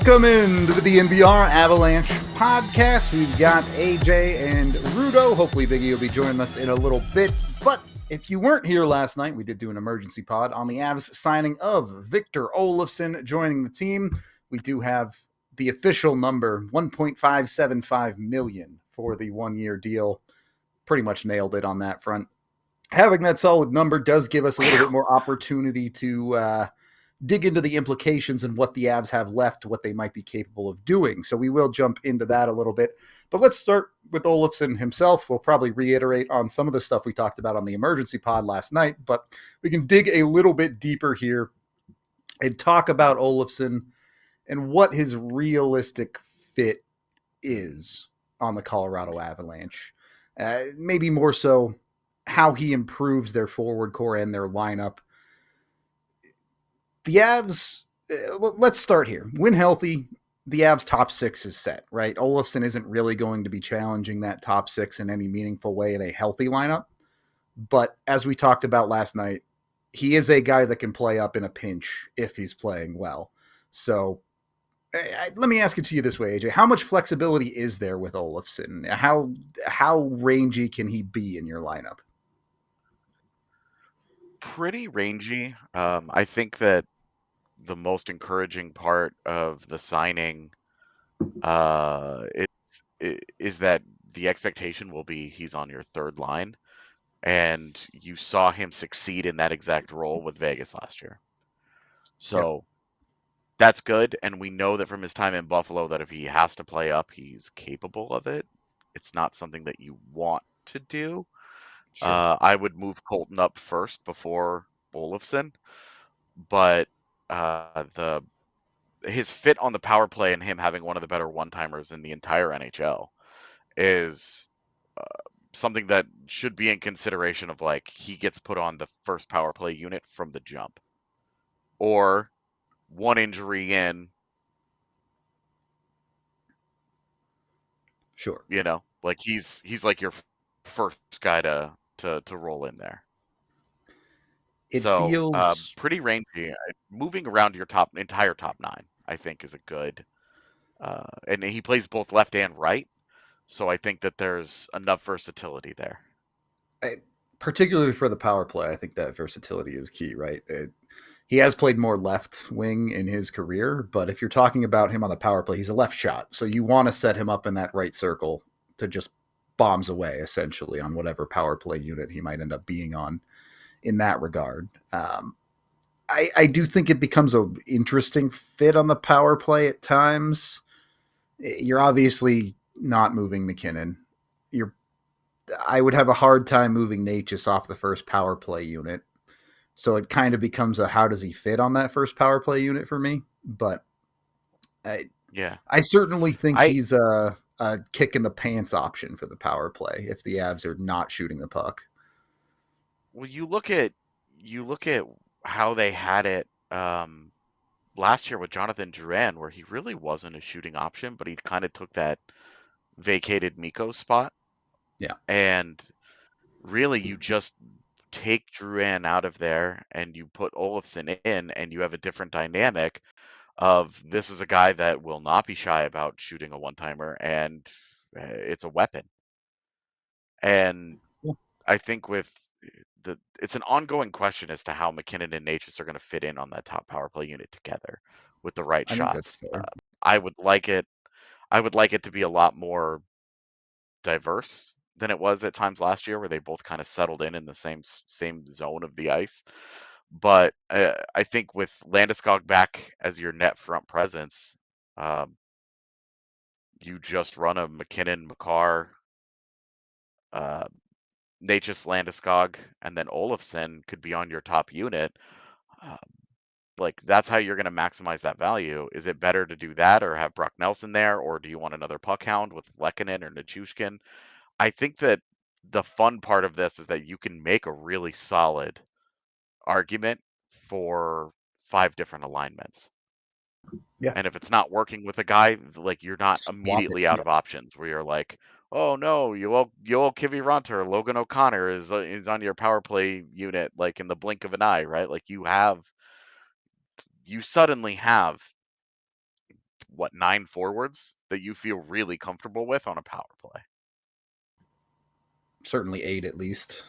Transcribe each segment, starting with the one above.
Welcome into the DNVR Avalanche Podcast. We've got AJ and Rudo. Hopefully Biggie will be joining us in a little bit. But if you weren't here last night, we did do an emergency pod on the Avs signing of Victor Olofsson joining the team. We do have the official number, $1.575 million for the one-year deal. Pretty much nailed it on that front. Having that solid number does give us a little bit more opportunity to dig into the implications and what the Avs have left, what they might be capable of doing. So we will jump into that a little bit. But let's start with Olofsson himself. We'll probably reiterate on some of the stuff we talked about on the emergency pod last night, but we can dig a little bit deeper here and talk about Olofsson and what his realistic fit is on the Colorado Avalanche. Maybe more so how he improves their forward core and their lineup. The Avs, let's start here. When healthy, the Avs top six is set, right? Olofsson isn't really going to be challenging that top six in any meaningful way in a healthy lineup. But as we talked about last night, he is a guy that can play up in a pinch if he's playing well. So let me ask it to you this way, AJ. How much flexibility is there with Olofsson? How rangy can he be in your lineup? Pretty rangy. I think that the most encouraging part of the signing is that the expectation will be he's on your third line, and you saw him succeed in that exact role with Vegas last year. So that's good, and we know that from his time in Buffalo that if he has to play up, he's capable of it. It's not something that you want to do. Sure. I would move Colton up first before Olofsson, but his fit on the power play and him having one of the better one-timers in the entire NHL is something that should be in consideration of, like, he gets put on the first power play unit from the jump, or one injury in. Sure. You know, like he's like your first guy to roll in there. It feels pretty rangy. Moving around your entire top nine, I think, is a good. And he plays both left and right, so I think that there's enough versatility there. Particularly for the power play, I think that versatility is key, right? He has played more left wing in his career, but if you're talking about him on the power play, he's a left shot. So you want to set him up in that right circle to just bombs away, essentially, on whatever power play unit he might end up being on in that regard. I do think it becomes an interesting fit on the power play at times. You're obviously not moving McKinnon. I would have a hard time moving Nate just off the first power play unit. So it kind of becomes a how does he fit on that first power play unit for me. But I certainly think he's a kick in the pants option for the power play if the Avs are not shooting the puck. Well, you look at how they had it last year with Jonathan Drouin, where he really wasn't a shooting option, but he kind of took that vacated Mikko spot. Yeah. And really, you just take Drouin out of there and you put Olofsson in, and you have a different dynamic of this is a guy that will not be shy about shooting a one-timer, and it's a weapon. And I think it's an ongoing question as to how McKinnon and Natchez are going to fit in on that top power play unit together with the right shots. I would like it to be a lot more diverse than it was at times last year, where they both kind of settled in the same zone of the ice. But I think with Landeskog back as your net front presence, you just run a McKinnon, Makar, Natchez, Landeskog, and then Olofsson could be on your top unit. Like, that's how you're going to maximize that value. Is it better to do that or have Brock Nelson there, or do you want another puck hound with Lehkonen or Nichushkin? I think that the fun part of this is that you can make a really solid argument for 5 different alignments. Yeah. And if it's not working with a guy, like, you're not Swap it. immediately out of options where you're like, oh no, Yoel Kiviranta or Logan O'Connor is on your power play unit like in the blink of an eye, right? Like you suddenly have what, 9 forwards that you feel really comfortable with on a power play. Certainly 8 at least.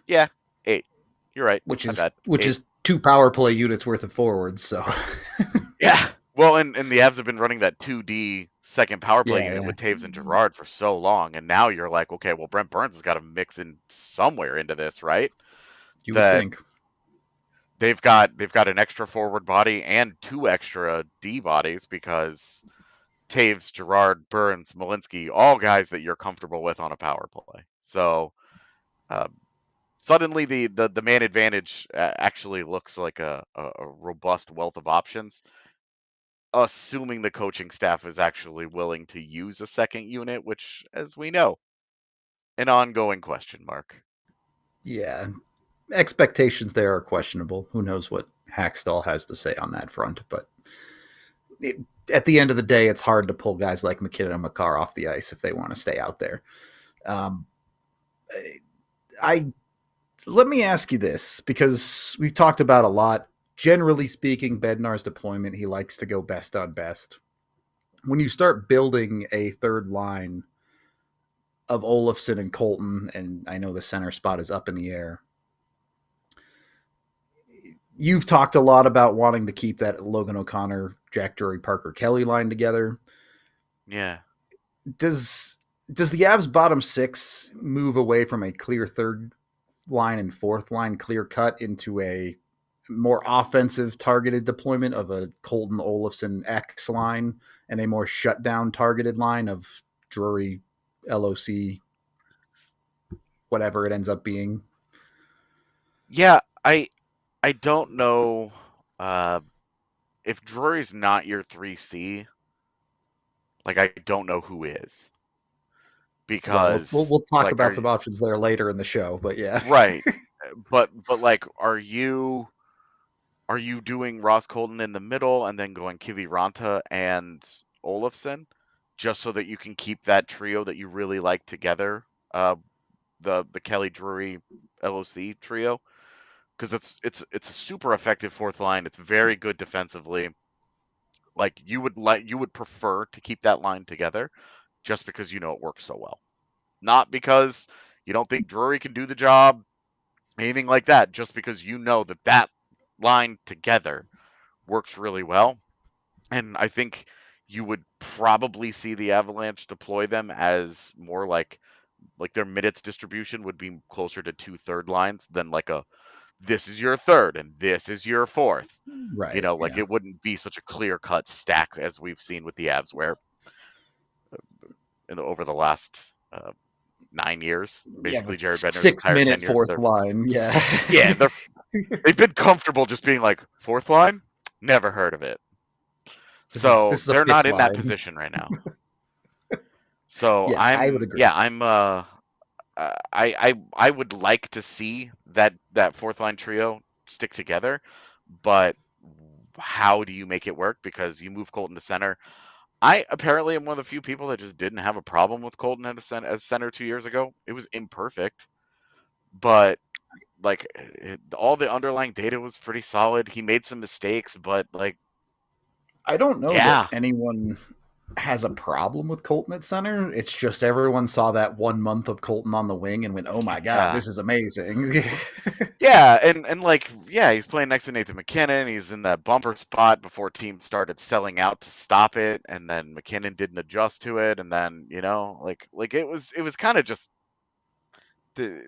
Yeah, 8. You're right. Which My is bad. which 8. is 2 power play units worth of forwards. So Yeah. Well, and the Avs have been running that 2D second power play unit yeah, with Taves and Girard for so long, and now you're like, okay, well, Brent Burns has got to mix in somewhere into this, right? you would That think. they've got an extra forward body and 2 extra D bodies because Taves, Girard, Burns, Malinsky, all guys that you're comfortable with on a power play. So suddenly the man advantage actually looks like a robust wealth of options, assuming the coaching staff is actually willing to use a second unit, which, as we know, an ongoing question mark. Yeah. Expectations there are questionable. Who knows what Hackstall has to say on that front, but at the end of the day, it's hard to pull guys like McKinnon and Makar off the ice if they want to stay out there. I let me ask you this, because we've talked about a lot. Generally speaking, Bednar's deployment, he likes to go best on best. When you start building a third line of Olofsson and Colton, and I know the center spot is up in the air, you've talked a lot about wanting to keep that Logan O'Connor, Jack Drury, Parker Kelly line together. Yeah. Does the Avs bottom 6 move away from a clear third line and fourth line clear cut into a more offensive targeted deployment of a Colton Olofsson X line and a more shutdown targeted line of Drury, LOC, whatever it ends up being? Yeah, I don't know if Drury's not your 3C, like, I don't know who is. Well, Because we'll talk like, about some options there later in the show, but yeah. right. But like, are you doing Ross Colton in the middle and then going Kiviranta and Olofsson just so that you can keep that trio that you really like together, the Kelly Drury LOC trio? Because it's a super effective fourth line. It's very good defensively. Like, you would prefer to keep that line together just because you know it works so well. Not because you don't think Drury can do the job, anything like that, just because you know that line together works really well. And I think you would probably see the Avalanche deploy them as more like their minutes distribution would be closer to 2 third lines than like a, this is your third and this is your fourth. Right. Like, Yeah. it wouldn't be such a clear cut stack as we've seen with the Avs, where over the last 9 years, Yeah. basically Jared Bednar's entire 6-minute tenure, fourth line. Yeah. yeah, they've been comfortable just being like, fourth line, never heard of it. This So is a they're not fifth in that line. position right now. So Yeah, I would agree. I would like to see that fourth line trio stick together, but how do you make it work? Because you move Colton to center. I apparently am one of the few people that just didn't have a problem with Colton as center 2 years ago. It was imperfect, but like, all the underlying data was pretty solid. He made some mistakes, but like, I don't know that yeah, anyone has a problem with Colton at center. It's just everyone saw that 1 month of Colton on the wing and went, "Oh my god, yeah. this is amazing." Yeah, and like, yeah, he's playing next to Nathan McKinnon. He's in that bumper spot before teams started selling out to stop it, and then McKinnon didn't adjust to it, and then, like it was kind of just the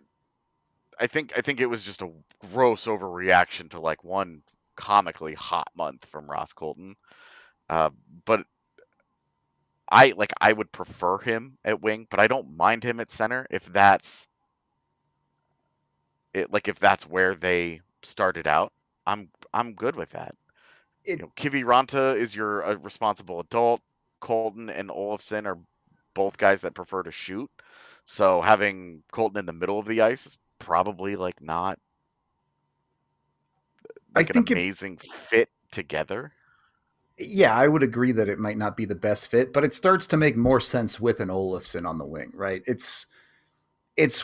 I think it was just a gross overreaction to like one comically hot month from Ross Colton. But I would prefer him at wing, but I don't mind him at center if that's where they started out, I'm good with that. Kiviranta is your responsible adult. Colton and Olofsson are both guys that prefer to shoot. So having Colton in the middle of the ice is probably not I an think amazing fit together. Yeah, I would agree that it might not be the best fit, but it starts to make more sense with an Olofsson on the wing, right? It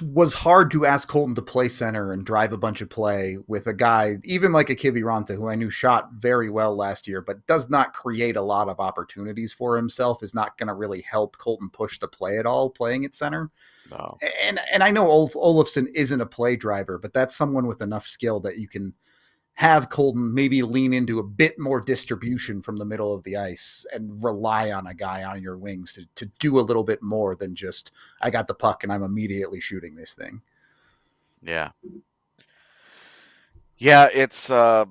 was hard to ask Colton to play center and drive a bunch of play with a guy, even like a Kiviranta, who I knew shot very well last year, but does not create a lot of opportunities for himself, is not going to really help Colton push the play at all, playing at center. No. And I know Olofsson isn't a play driver, but that's someone with enough skill that you can have Colton maybe lean into a bit more distribution from the middle of the ice and rely on a guy on your wings to do a little bit more than just, I got the puck and I'm immediately shooting this thing. Yeah. Yeah, it's I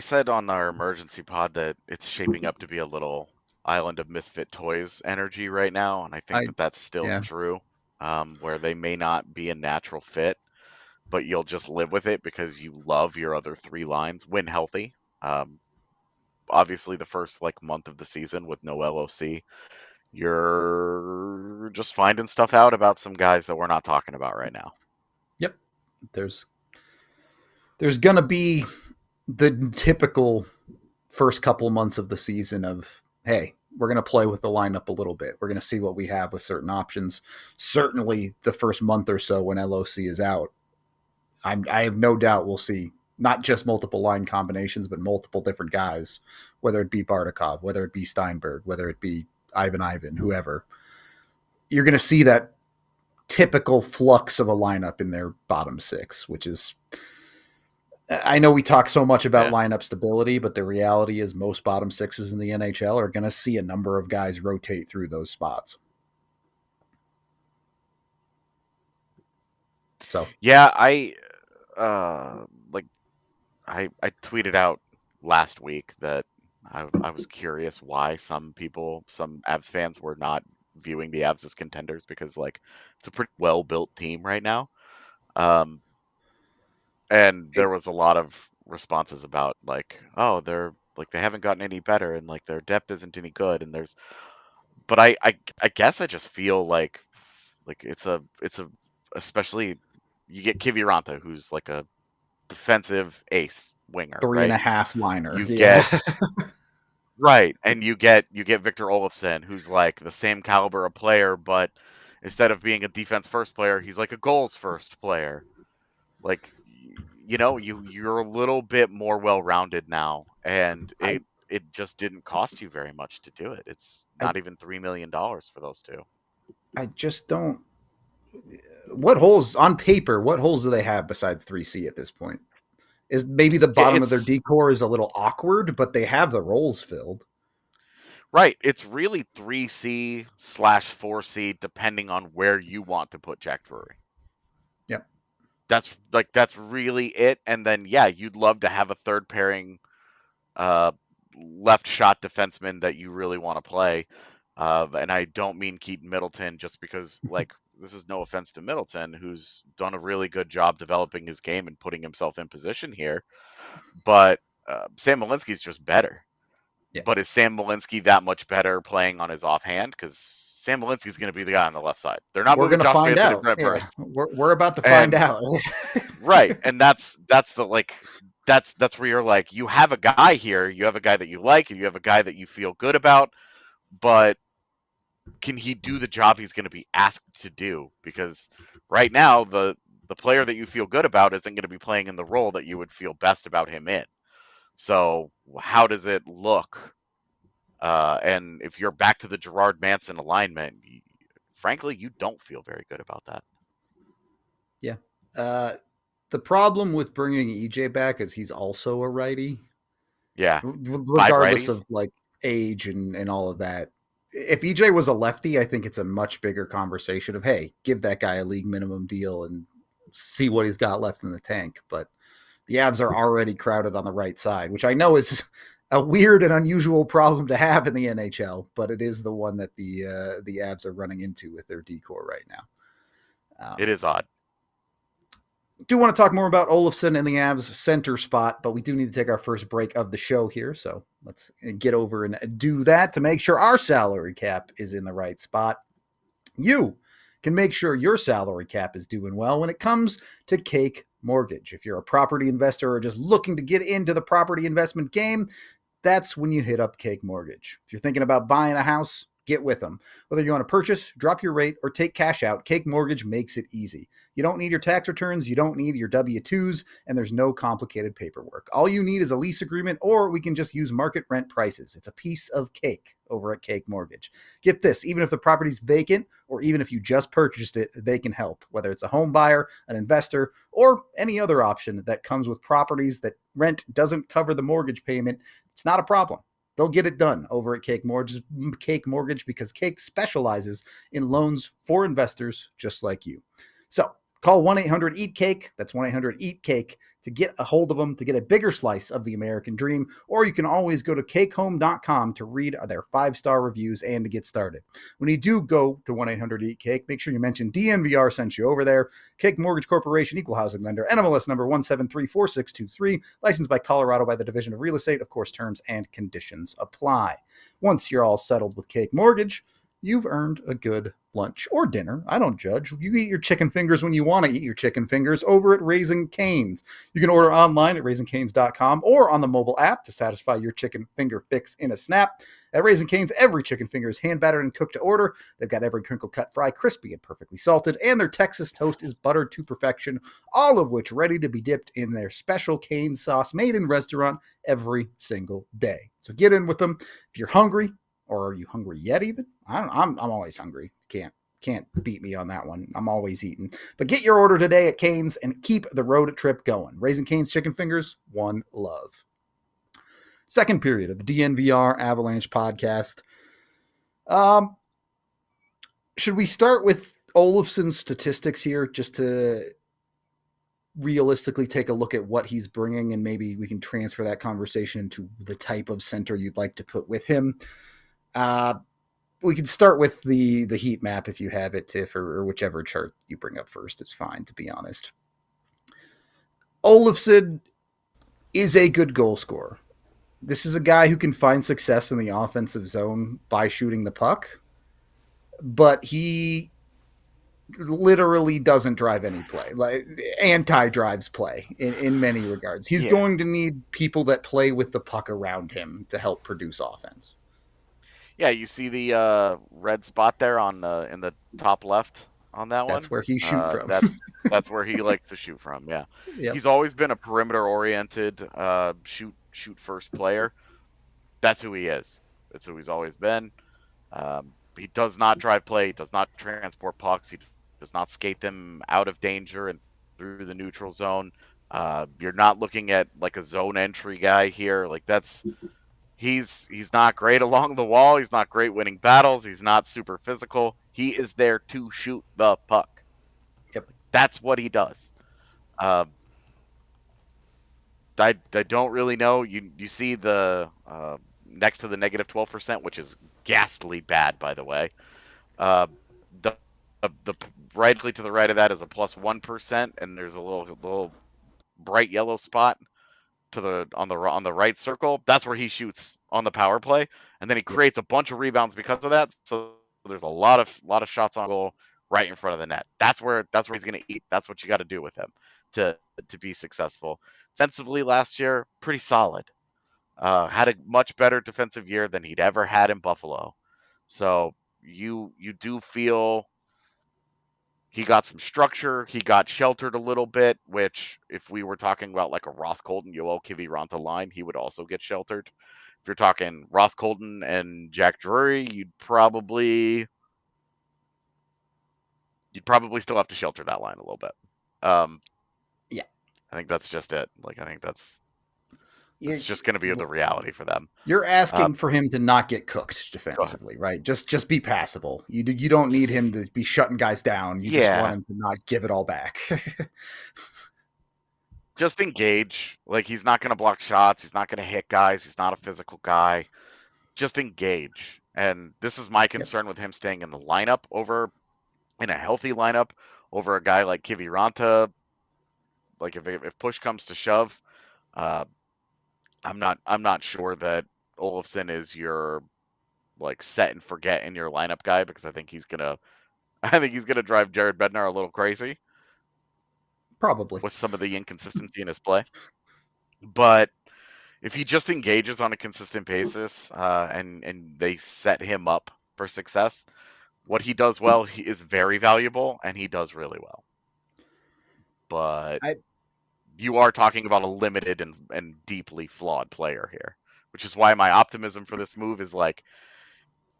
said on our emergency pod that it's shaping up to be a little Island of Misfit Toys energy right now, and I think that that's still true, where they may not be a natural fit, but you'll just live with it because you love your other three lines when healthy. Obviously, the first month of the season with no LOC, you're just finding stuff out about some guys that we're not talking about right now. Yep, there's gonna be the typical first couple months of the season of, hey, we're going to play with the lineup a little bit. We're going to see what we have with certain options. Certainly the first month or so when LOC is out, I have no doubt we'll see not just multiple line combinations, but multiple different guys, whether it be Bardakov, whether it be Steinberg, whether it be Ivan, whoever. You're going to see that typical flux of a lineup in their bottom six, which is, I know we talk so much about lineup stability, but the reality is most bottom sixes in the NHL are going to see a number of guys rotate through those spots. So yeah, I tweeted out last week that I was curious why some Avs fans were not viewing the Avs as contenders, because it's a pretty well-built team right now. And there was a lot of responses about oh, they're they haven't gotten any better and their depth isn't any good, and but I guess I just feel like it's a especially you get Kiviranta, who's a defensive ace winger, 3.5 liner. You get right, and you get Victor Olofsson, who's the same caliber of player, but instead of being a defense first player, he's a goals first player. You're a little bit more well-rounded now, and it just didn't cost you very much to do it. It's not even $3 million for those two. I just don't. What holes on paper? What holes do they have besides 3C at this point? Is maybe the bottom of their decor is a little awkward, but they have the roles filled. Right. It's really 3C/4C, depending on where you want to put Jack Drury. Yep. That's really it. And then, you'd love to have a third pairing left shot defenseman that you really want to play. And I don't mean Keaton Middleton, just because, this is no offense to Middleton, who's done a really good job developing his game and putting himself in position here. But Sam Malinsky's just better. Yeah. But is Sam Malinsky that much better playing on his offhand? Because Sam Malinsky's going to be the guy on the left side. They're not moving Josh find Manson out. Yeah. We're about to find out. Right, and that's the that's where you're you have a guy here, you have a guy that you like, and you have a guy that you feel good about, but can he do the job he's going to be asked to do? Because right now the player that you feel good about isn't going to be playing in the role that you would feel best about him in. So how does it look? And if you're back to the Gerard Manson alignment, frankly, you don't feel very good about that. Yeah. The problem with bringing EJ back is he's also a righty. Yeah. Regardless of age and all of that. If EJ was a lefty, I think it's a much bigger conversation of, hey, give that guy a league minimum deal and see what he's got left in the tank. But the Avs are already crowded on the right side, which I know is a weird and unusual problem to have in the NHL, but it is the one that the Avs are running into with their decor right now. It is odd. Do want to talk more about Olofsson and the Avs center spot, but we do need to take our first break of the show here. So let's get over and do that to make sure our salary cap is in the right spot. You can make sure your salary cap is doing well when it comes to Cake Mortgage. If you're a property investor or just looking to get into the property investment game, that's when you hit up Cake Mortgage. If you're thinking about buying a house, get with them. Whether you want to purchase, drop your rate, or take cash out, Cake Mortgage makes it easy. You don't need your tax returns, you don't need your W-2s, and there's no complicated paperwork. All you need is a lease agreement, or we can just use market rent prices. It's a piece of cake over at Cake Mortgage. Get this, even if the property's vacant, or even if you just purchased it, they can help. Whether it's a home buyer, an investor, or any other option that comes with properties that rent doesn't cover the mortgage payment, it's not a problem. They'll get it done over at Cake Mortgage because Cake specializes in loans for investors just like you. So call 1-800-EAT-CAKE. That's 1-800-EAT-CAKE to get a hold of them, to get a bigger slice of the American dream. Or you can always go to cakehome.com to read their 5-star reviews and to get started. When you do go to 1-800-EAT-CAKE, make sure you mention DNVR sent you over there. Cake Mortgage Corporation, Equal Housing Lender, NMLS number 1734623, licensed by Colorado by the Division of Real Estate. Of course, terms and conditions apply. Once you're all settled with Cake Mortgage, you've earned a good lunch or dinner. I don't judge. You eat your chicken fingers when you want to eat your chicken fingers over at Raising Cane's. You can order online at raisingcanes.com or on the mobile app to satisfy your chicken finger fix in a snap. At Raising Cane's, every chicken finger is hand battered and cooked to order. They've got every crinkle cut fry crispy and perfectly salted, and their Texas toast is buttered to perfection, all of which ready to be dipped in their special cane sauce made in restaurant every single day. So get in with them. If you're hungry, or are you hungry yet even? I'm always hungry. Can't beat me on that one. I'm always eating. But get your order today at Cane's and keep the road trip going. Raising Cane's Chicken Fingers, one love. Second period of the DNVR Avalanche podcast. Should we start with Olofsson's statistics here just to realistically take a look at what he's bringing, and maybe we can transfer that conversation to the type of center you'd like to put with him? We can start with the heat map if you have it, Tiff, or whichever chart you bring up first is fine, to be honest. Olofsson is a good goal scorer. This is a guy who can find success in the offensive zone by shooting the puck, but he literally doesn't drive any play, like anti-drives play in many regards. He's going to need people that play with the puck around him to help produce offense. Yeah, you see the red spot there on in the top left on that one? That's where he shoot from. That's where he likes to shoot from, yeah. Yep. He's always been a perimeter-oriented shoot first player. That's who he is. That's who he's always been. He does not drive play. He does not transport pucks. He does not skate them out of danger and through the neutral zone. You're not looking at like a zone entry guy here. Like he's not great along the wall. He's not great winning battles. He's not super physical. He is there to shoot the puck. Yep. That's what he does. I don't really know. You see the next to the negative 12%, which is ghastly bad, by the way. The rightly to the right of that is a plus 1%, and there's a little bright yellow spot on the right circle. That's where he shoots on the power play, and then he creates a bunch of rebounds because of that. So there's a lot of shots on goal right in front of the net. That's where he's going to eat. That's what you got to do with him to be successful. Defensively last year, pretty solid. Had a much better defensive year than he'd ever had in Buffalo. So you do feel he got some structure. He got sheltered a little bit, which if we were talking about like a Ross Colton, Yoel Kiviranta line, he would also get sheltered. If you're talking Ross Colton and Jack Drury, you'd probably still have to shelter that line a little bit. Yeah. I think that's just it. Like, I think that's just going to be the reality for them. You're asking for him to not get cooked defensively, right? Just be passable. You don't need him to be shutting guys down. You just want him to not give it all back. Just engage. Like, he's not going to block shots. He's not going to hit guys. He's not a physical guy. Just engage. And this is my concern with him staying in the lineup in a healthy lineup over a guy like Kiviranta. Like if push comes to shove, uh, I'm not sure that Olofsson is your like set and forget in your lineup guy, because I think he's gonna drive Jared Bednar a little crazy Probably. with some of the inconsistency in his play. But if he just engages on a consistent basis, and they set him up for success, what he does well, he is very valuable, and he does really well. But I you are talking about a limited and deeply flawed player here, which is why my optimism for this move is like,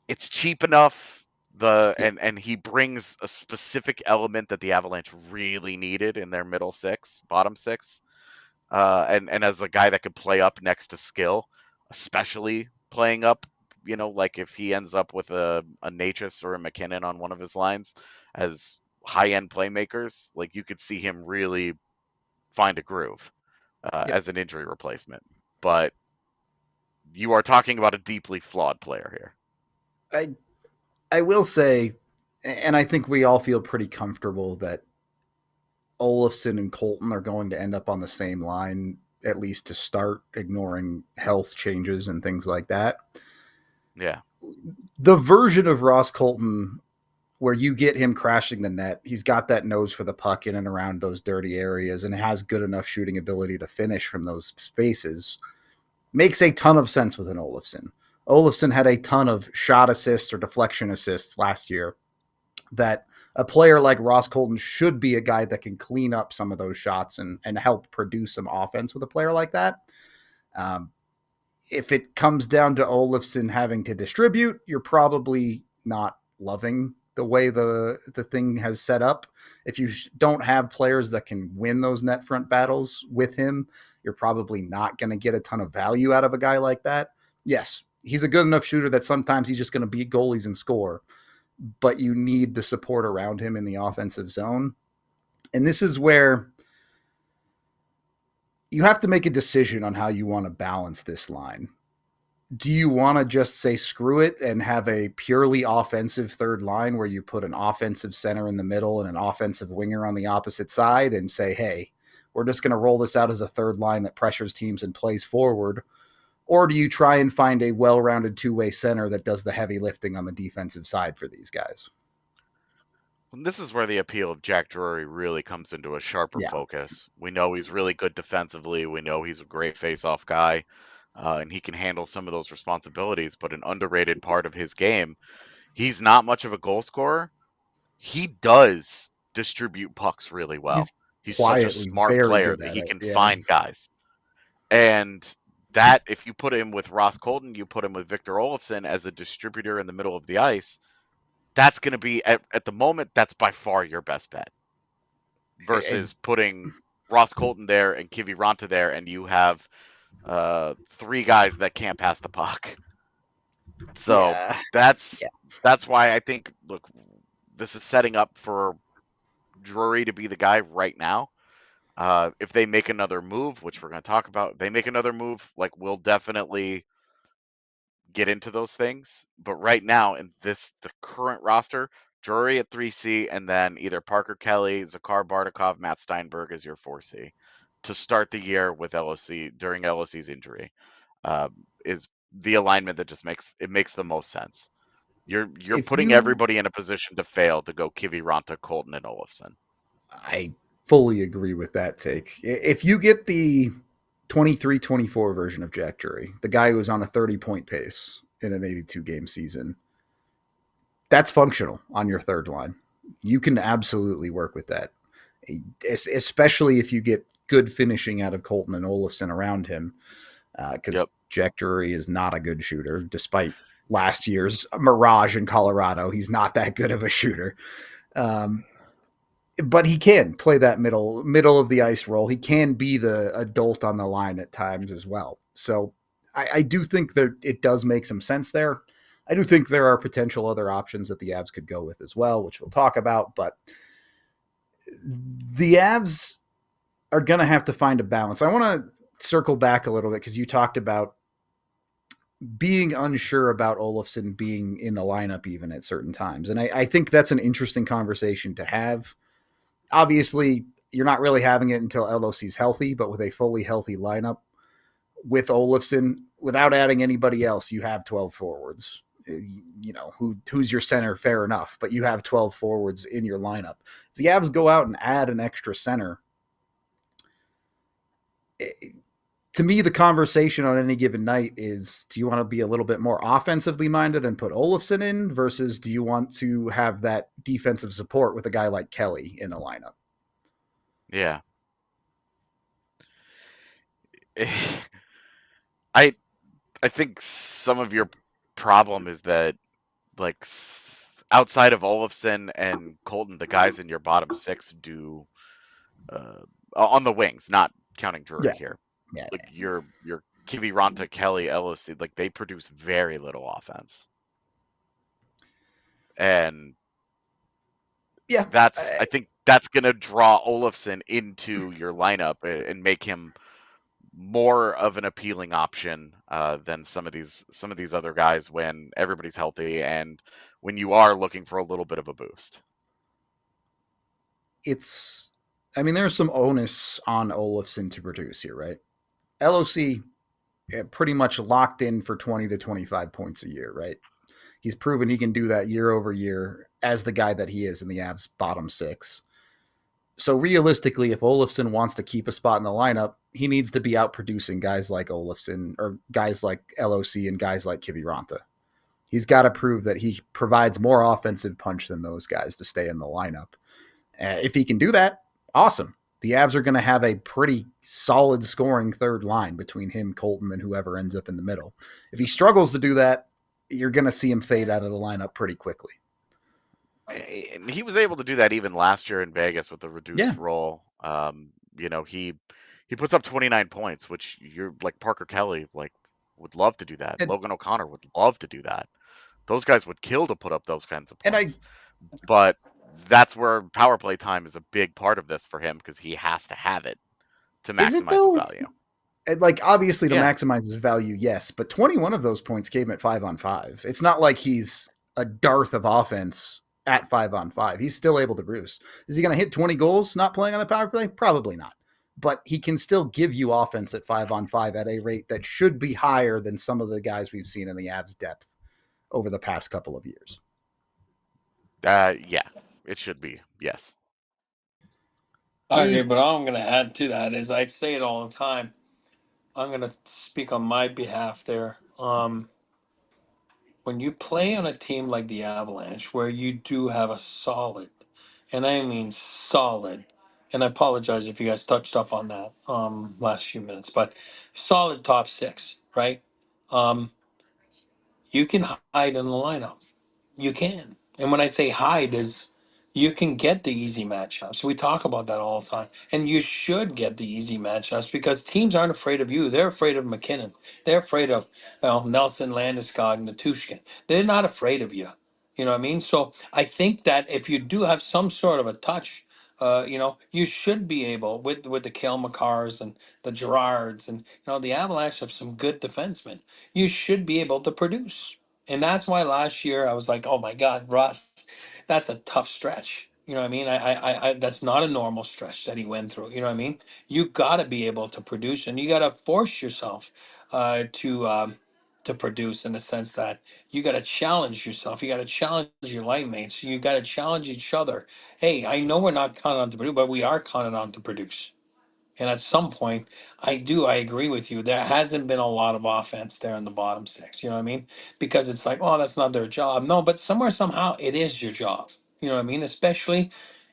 it's cheap enough. Yeah. And he brings a specific element that the Avalanche really needed in their bottom six. And as a guy that could play up next to skill, especially playing up, like if he ends up with a Natchez or a McKinnon on one of his lines as high-end playmakers, like you could see him really find a groove Yep. as an injury replacement. But you are talking about a deeply flawed player here. I will say, and I think we all feel pretty comfortable that Olofsson and Colton are going to end up on the same line, at least to start, ignoring health changes and things like that. Yeah. The version of Ross Colton where you get him crashing the net, he's got that nose for the puck in and around those dirty areas and has good enough shooting ability to finish from those spaces, makes a ton of sense with an Olofsson. Olofsson had a ton of shot assists or deflection assists last year that a player like Ross Colton should be a guy that can clean up some of those shots and help produce some offense with a player like that. If it comes down to Olofsson having to distribute, you're probably not loving the way the thing has set up. If you don't have players that can win those net front battles with him, you're probably not going to get a ton of value out of a guy like that. Yes, he's a good enough shooter that sometimes he's just going to beat goalies and score, but you need the support around him in the offensive zone. And this is where you have to make a decision on how you want to balance this line. Do you want to just say screw it and have a purely offensive third line where you put an offensive center in the middle and an offensive winger on the opposite side and say, hey, we're just going to roll this out as a third line that pressures teams and plays forward? Or do you try and find a well-rounded two-way center that does the heavy lifting on the defensive side for these guys? And this is where the appeal of Jack Drury really comes into a sharper focus. We know he's really good defensively. We know he's a great face-off guy, and he can handle some of those responsibilities. But an underrated part of his game, he's not much of a goal scorer. He does distribute pucks really well. He's such a smart player that he can find guys. And that, if you put him with Ross Colton, you put him with Victor Olofsson as a distributor in the middle of the ice, that's going to be, at the moment, that's by far your best bet. Versus putting Ross Colton there and Kiviranta there, and you have three guys that can't pass the puck. So that's why I think, look, this is setting up for Drury to be the guy right now. If they make another move, which we're going to talk about, they make another move, like, we'll definitely get into those things. But right now, in the current roster, Drury at 3C, and then either Parker Kelly, Zakhar Bardakov, Matt Steinberg as your 4C to start the year with LOC during LOC's injury, is the alignment that just makes the most sense. You're putting everybody in a position to fail to go Kiviranta, Colton, and Olofsson. I fully agree with that take. If you get the 23-24 version of Jack Drury, the guy who was on a 30-point pace in an 82-game season, that's functional on your third line. You can absolutely work with that, especially if you get good finishing out of Colton and Olofsson around him, because Jack Drury is not a good shooter, despite last year's mirage in Colorado. He's not that good of a shooter. But he can play that middle of the ice role. He can be the adult on the line at times as well. So I do think that it does make some sense there. I do think there are potential other options that the Avs could go with as well, which we'll talk about. But the Avs are going to have to find a balance. I want to circle back a little bit because you talked about being unsure about Olofsson being in the lineup even at certain times. And I think that's an interesting conversation to have. Obviously, you're not really having it until LOC's healthy, but with a fully healthy lineup with Olofsson, without adding anybody else, you have 12 forwards. Who's your center? Fair enough, but you have 12 forwards in your lineup. If the Avs go out and add an extra center, to me, the conversation on any given night is, do you want to be a little bit more offensively minded and put Olofsson in, versus do you want to have that defensive support with a guy like Kelly in the lineup? Yeah. I think some of your problem is that, like, outside of Olofsson and Colton, the guys in your bottom six do on the wings, not counting Drury here. Yeah. Like your Kiviranta, Kelly, LOC, like they produce very little offense. And yeah, I think that's gonna draw Olofsson into your lineup and make him more of an appealing option than some of these other guys when everybody's healthy and when you are looking for a little bit of a boost. There's some onus on Olofsson to produce here, right? LOC pretty much locked in for 20 to 25 points a year, right? He's proven he can do that year over year as the guy that he is in the Avs bottom six. So realistically, if Olofsson wants to keep a spot in the lineup, he needs to be out producing guys like Olofsson or guys like LOC and guys like Kiviranta. He's got to prove that he provides more offensive punch than those guys to stay in the lineup. If he can do that, awesome. The Avs are going to have a pretty solid scoring third line between him, Colton, and whoever ends up in the middle. If he struggles to do that, you're going to see him fade out of the lineup pretty quickly. And he was able to do that even last year in Vegas with the reduced role. He puts up 29 points, which you're like Parker Kelly would love to do that. And Logan O'Connor would love to do that. Those guys would kill to put up those kinds of points. But that's where power play time is a big part of this for him, because he has to have it to maximize his value. Obviously to maximize his value, yes, but 21 of those points came at 5-on-5. It's not like he's a dearth of offense at 5-on-5. He's still able to produce. Is he going to hit 20 goals not playing on the power play? Probably not. But he can still give you offense at 5-on-5 at a rate that should be higher than some of the guys we've seen in the Avs depth over the past couple of years. Yeah, it should be. Yes. Okay, but all I'm going to add to that is, I say it all the time. I'm going to speak on my behalf there. When you play on a team like the Avalanche, where you do have a solid, and I mean solid, and I apologize if you guys touched up on that last few minutes, but solid top six, right? You can hide in the lineup. You can. And when I say hide, is you can get the easy matchups. We talk about that all the time. And you should get the easy matchups, because teams aren't afraid of you. They're afraid of McKinnon. They're afraid of Nelson, Landeskog, and Natushkin. They're not afraid of you. You know what I mean? So I think that if you do have some sort of a touch, you should be able, with the Cale Makars and the Gerards, and the Avalanche have some good defensemen. You should be able to produce. And that's why last year I was like, oh my God, Russ, that's a tough stretch. You know what I mean? I that's not a normal stretch that he went through. You know what I mean? You got to be able to produce, and you got to force yourself to produce, in the sense that you got to challenge yourself. You got to challenge your line mates. You got to challenge each other. Hey, I know we're not counted on to produce, but we are counted on to produce. And at some point, I agree with you. There hasn't been a lot of offense there in the bottom six. You know what I mean? Because it's like, oh, that's not their job. No, but somewhere, somehow, it is your job. You know what I mean? Especially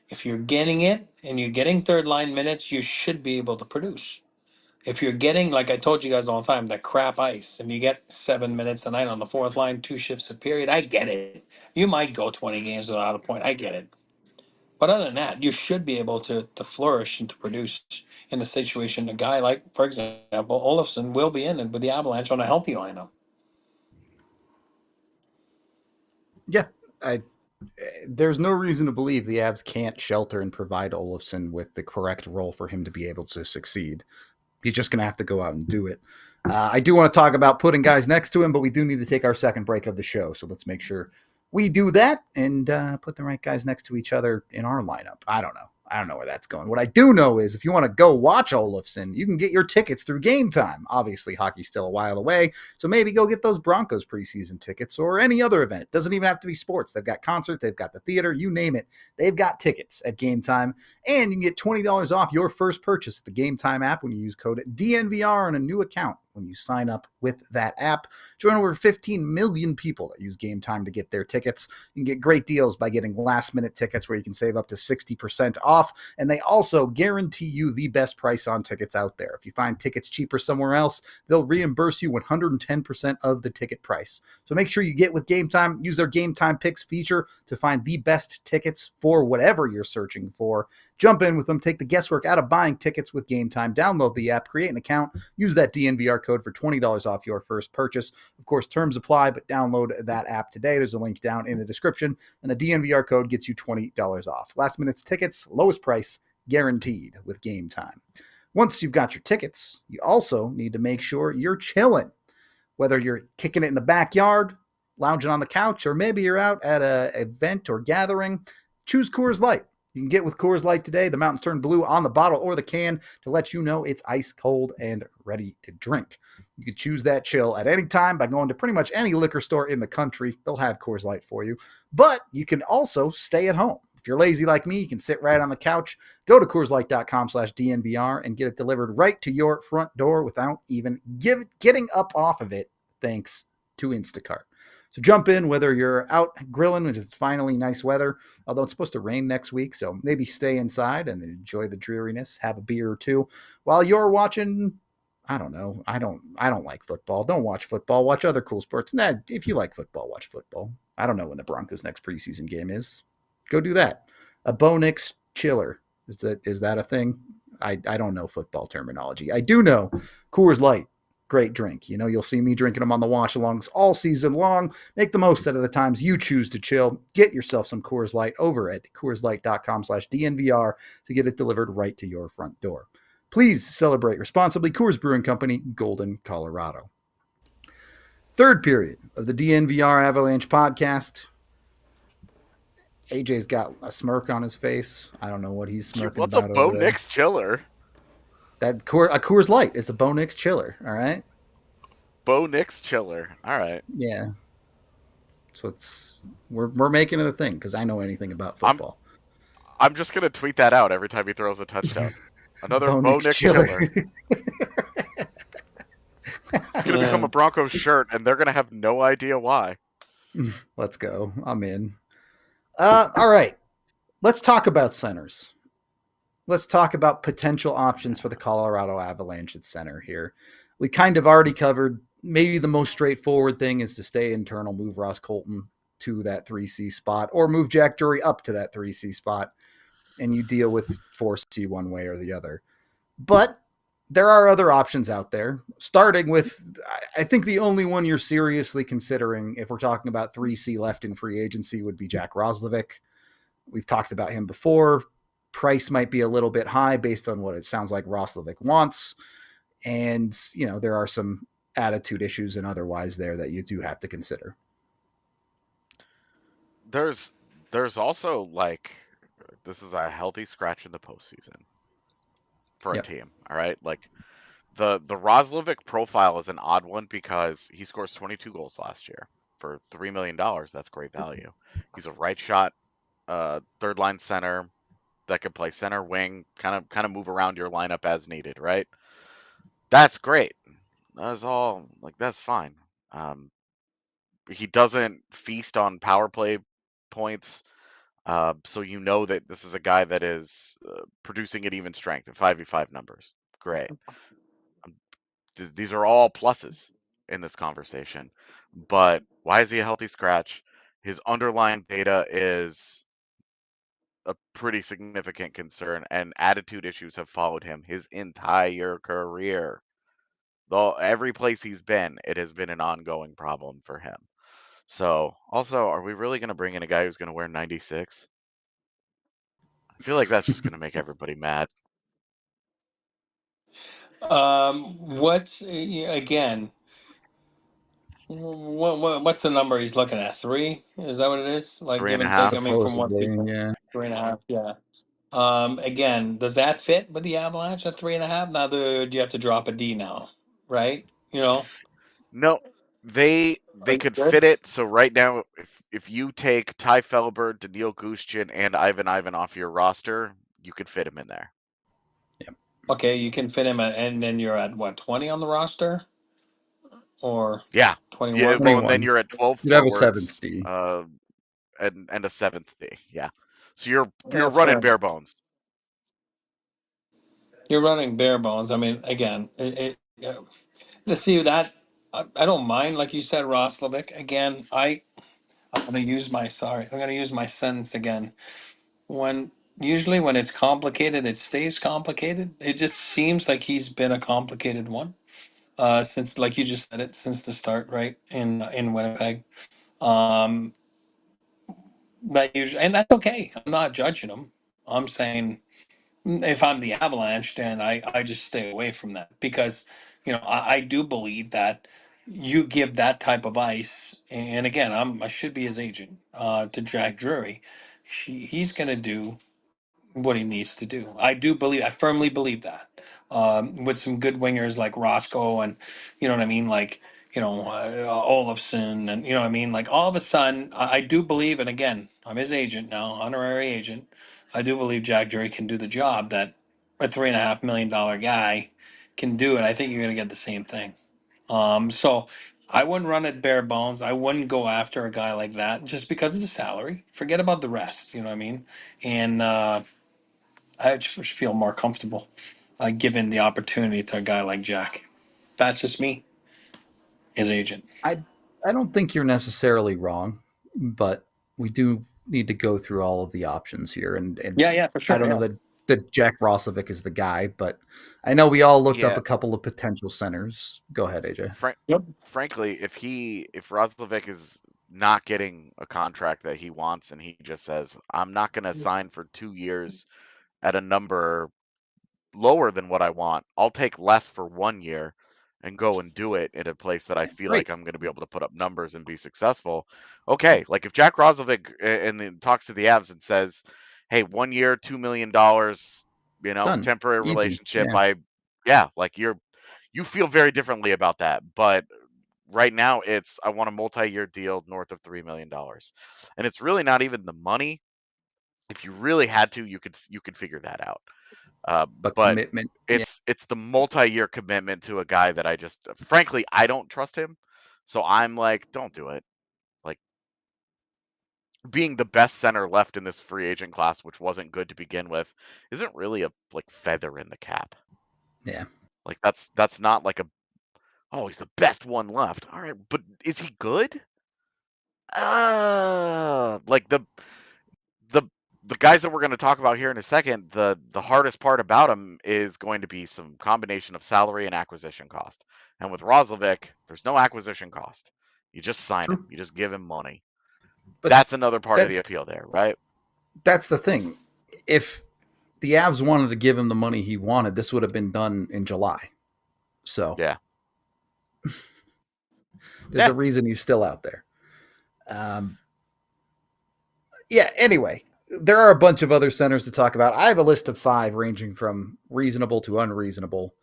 if you're getting it and you're getting third line minutes, you should be able to produce. If you're getting, like I told you guys all the time, that crap ice, and you get 7 minutes a night on the fourth line, 2 shifts a period, I get it. You might go 20 games without a point. I get it. But other than that, you should be able to flourish and to produce in the situation. A guy like, for example, Olofsson will be in it with the Avalanche on a healthy lineup. Yeah, there's no reason to believe the Avs can't shelter and provide Olofsson with the correct role for him to be able to succeed. He's just going to have to go out and do it. I do want to talk about putting guys next to him, but we do need to take our second break of the show. So let's make sure we do that and put the right guys next to each other in our lineup. I don't know. I don't know where that's going. What I do know is if you want to go watch Olofsson, you can get your tickets through Game Time. Obviously, hockey's still a while away, so maybe go get those Broncos preseason tickets or any other event. It doesn't even have to be sports. They've got concerts, they've got the theater, you name it. They've got tickets at Game Time, and you can get $20 off your first purchase at the Game Time app when you use code DNVR on a new account when you sign up with that app. Join over 15 million people that use Game Time to get their tickets. You can get great deals by getting last-minute tickets where you can save up to 60% off, and they also guarantee you the best price on tickets out there. If you find tickets cheaper somewhere else, they'll reimburse you 110% of the ticket price. So make sure you get with Game Time. Use their Game Time Picks feature to find the best tickets for whatever you're searching for. Jump in with them, take the guesswork out of buying tickets with Game Time. Download the app, create an account, use that DNVR code for $20 off your first purchase. Of course, terms apply, but download that app today. There's a link down in the description, and the DNVR code gets you $20 off. Last minute tickets, lowest price, guaranteed with Game Time. Once you've got your tickets, you also need to make sure you're chilling. Whether you're kicking it in the backyard, lounging on the couch, or maybe you're out at an event or gathering, choose Coors Light. You can get with Coors Light today. The mountains turn blue on the bottle or the can to let you know it's ice cold and ready to drink. You can choose that chill at any time by going to pretty much any liquor store in the country. They'll have Coors Light for you. But you can also stay at home. If you're lazy like me, you can sit right on the couch, go to CoorsLight.com/DNVR and get it delivered right to your front door without even getting up off of it, thanks to Instacart. So jump in, whether you're out grilling, which is finally nice weather, although it's supposed to rain next week, so maybe stay inside and enjoy the dreariness, have a beer or two while you're watching. I don't know. I don't like football. Don't watch football. Watch other cool sports. Nah, if you like football, watch football. I don't know when the Broncos' next preseason game is. Go do that. A Bo Nix chiller. Is that a thing? I don't know football terminology. I do know Coors Light. Great drink. You know, you'll see me drinking them on the wash alongs all season long. Make the most out of the times you choose to chill. Get yourself some Coors Light over at CoorsLight.com/DNVR to get it delivered right to your front door. Please celebrate responsibly. Coors Brewing Company, Golden, Colorado. Third period of the DNVR Avalanche podcast. AJ's got a smirk on his face. I don't know what he's smirking What's about. What's a Bo Nix chiller? A Coors Light is a Bo Nix chiller, all right? Bo Nix chiller. All right. Yeah. So we're making it a thing because I know anything about football. I'm just gonna tweet that out every time he throws a touchdown. Another Bo Nix chiller. It's gonna become a Broncos shirt, and they're gonna have no idea why. Let's go. I'm in. All right. Let's talk about centers. Let's talk about potential options for the Colorado Avalanche at center here. We kind of already covered maybe the most straightforward thing is to stay internal, move Ross Colton to that 3C spot, or move Jack Drury up to that 3C spot, and you deal with 4C one way or the other. But there are other options out there, starting with, I think the only one you're seriously considering if we're talking about 3C left in free agency would be Jack Roslovic. We've talked about him before. Price might be a little bit high based on what it sounds like Roslovic wants. And, you know, there are some attitude issues and otherwise there that you do have to consider. There's also, like, this is a healthy scratch in the postseason for a team, all right? Like, the Roslovic profile is an odd one because he scores 22 goals last year for $3 million. That's great value. He's a right shot, third line center that could play center wing, kind of move around your lineup as needed, right? That's great. That's all, like, that's fine. He doesn't feast on power play points, so you know that this is a guy that is producing at even strength at 5v5 numbers. Great. These are all pluses in this conversation. But why is he a healthy scratch? His underlying data is a pretty significant concern, and attitude issues have followed him his entire career. Though every place he's been, it has been an ongoing problem for him. So, also, are we really going to bring in a guy who's going to wear 96? I feel like that's just going to make everybody mad. What's the number he's looking at? 3? Is that what it is? Like, give and take. I mean, from 1 Supposedly, yeah. 3.5. Yeah. Again, does that fit with the Avalanche at 3.5? Now, do you have to drop a D now, right? You know, No, they could fit it. So right now, if you take Ty Felberg, Daniil Gushchin, and Ivan off your roster, you could fit him in there. okay, you can fit him at, and then you're at what, 20 on the roster or Yeah, 21? well, and then 21. you're at 12 You'd have a seventh forwards, D. and a seventh D. Yeah, so you're Yeah, running fair. bare bones. You're running bare bones. I mean, again, to see that, I don't mind, like you said, Roslovic. Again, I'm going to use I'm going to use my sentence again. Usually when it's complicated, it stays complicated. It just seems like he's been a complicated one since, like you just said it, since the start, right in Winnipeg. Um, that usually, and that's okay. I'm not judging him. I'm saying if I'm the Avalanche, then I just stay away from that because, I do believe that you give that type of ice, and again, I should be his agent to Jack Drury. He's going to do what he needs to do. I firmly believe that. With some good wingers like Roscoe and, you know what I mean, like, Olofsson, and you know what I mean, like all of a sudden, I do believe, and again, I'm his agent now, honorary agent. I do believe Jack Drury can do the job that a $3.5 million guy can do, and I think you're going to get the same thing. So I wouldn't run it bare bones. I wouldn't go after a guy like that just because of the salary. Forget about the rest. You know what I mean? And I just feel more comfortable giving the opportunity to a guy like Jack. That's just me, his agent. I I don't think you're necessarily wrong, but we do need to go through all of the options here. And Yeah, yeah, for I sure. don't know Yeah. that Jack Roslovic is the guy, but I know we all looked up Yeah, a couple of potential centers. Go ahead, AJ. Yep. frankly, if Roslovic is not getting a contract that he wants, and he just says, "I'm not going to sign for 2 years at a number lower than what I want. I'll take less for 1 year and go and do it in a place that I feel Great, like I'm going to be able to put up numbers and be successful." Okay, like if Jack Roslovic and then talks to the Avs and says, "Hey, 1 year, $2 million, done, temporary easy. relationship," Yeah, yeah, like you feel very differently about that. But right now, I want a multi-year deal north of $3 million, and it's really not even the money. If you really had to, you could figure that out. Uh, but but commitment. Yeah, it's the multi-year commitment to a guy that I just, frankly, I don't trust him. So I'm like, don't do it. Like, being the best center left in this free agent class, which wasn't good to begin with, isn't really a feather in the cap. yeah. Like that's not like oh, he's the best one left. All right, but is he good? Like the the guys that we're going to talk about here in a second, the hardest part about them is going to be some combination of salary and acquisition cost. And with Roslovic, there's no acquisition cost. You just sign him. True, You just give him money. but That's another part of that the appeal there, right? that's the thing. If the Avs wanted to give him the money he wanted, this would have been done in July. So Yeah. there's Yeah. a reason he's still out there. Um, yeah. Anyway, there are a bunch of other centers to talk about. I have a list of 5 ranging from reasonable to unreasonable,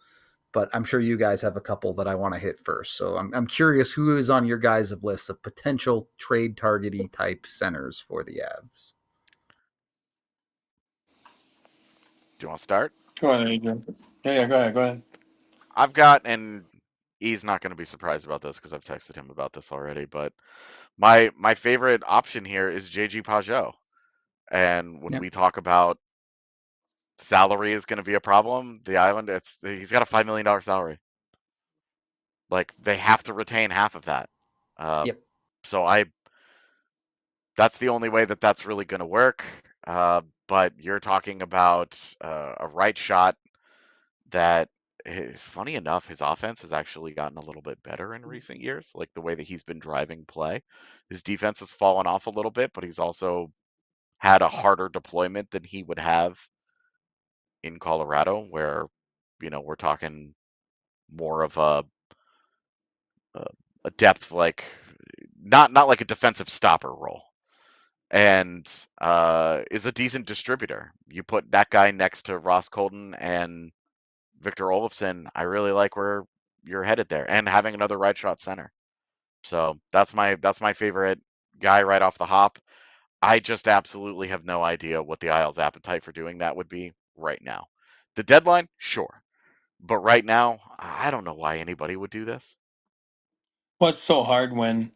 but I'm sure you guys have a couple that I want to hit first. So I'm curious who is on your guys' list of potential trade targety type centers for the Avs. Do you want to start? Go ahead, Adrian. Yeah, go ahead. Go ahead. I've got, and he's not going to be surprised about this because I've texted him about this already, but my favorite option here is JG Pajot. And when Yep. we talk about salary is going to be a problem, the Island, he's got a $5 million salary. Like they have to retain half of that. Uh, Yep. so that's the only way that that's really going to work. But you're talking about a right shot that, funny enough, his offense has actually gotten a little bit better in recent years. Like the way that he's been driving play, his defense has fallen off a little bit, but he's also had a harder deployment than he would have in Colorado, where we're talking more of a depth, like not like a defensive stopper role. and is a decent distributor. You put that guy next to Ross Colton and Victor Olofsson, I really like where you're headed there, and having another right shot center. So that's my favorite guy right off the hop. I just absolutely have no idea what the Isles' appetite for doing that would be right now. The deadline, sure, but right now, I don't know why anybody would do this. Well, it's so hard when,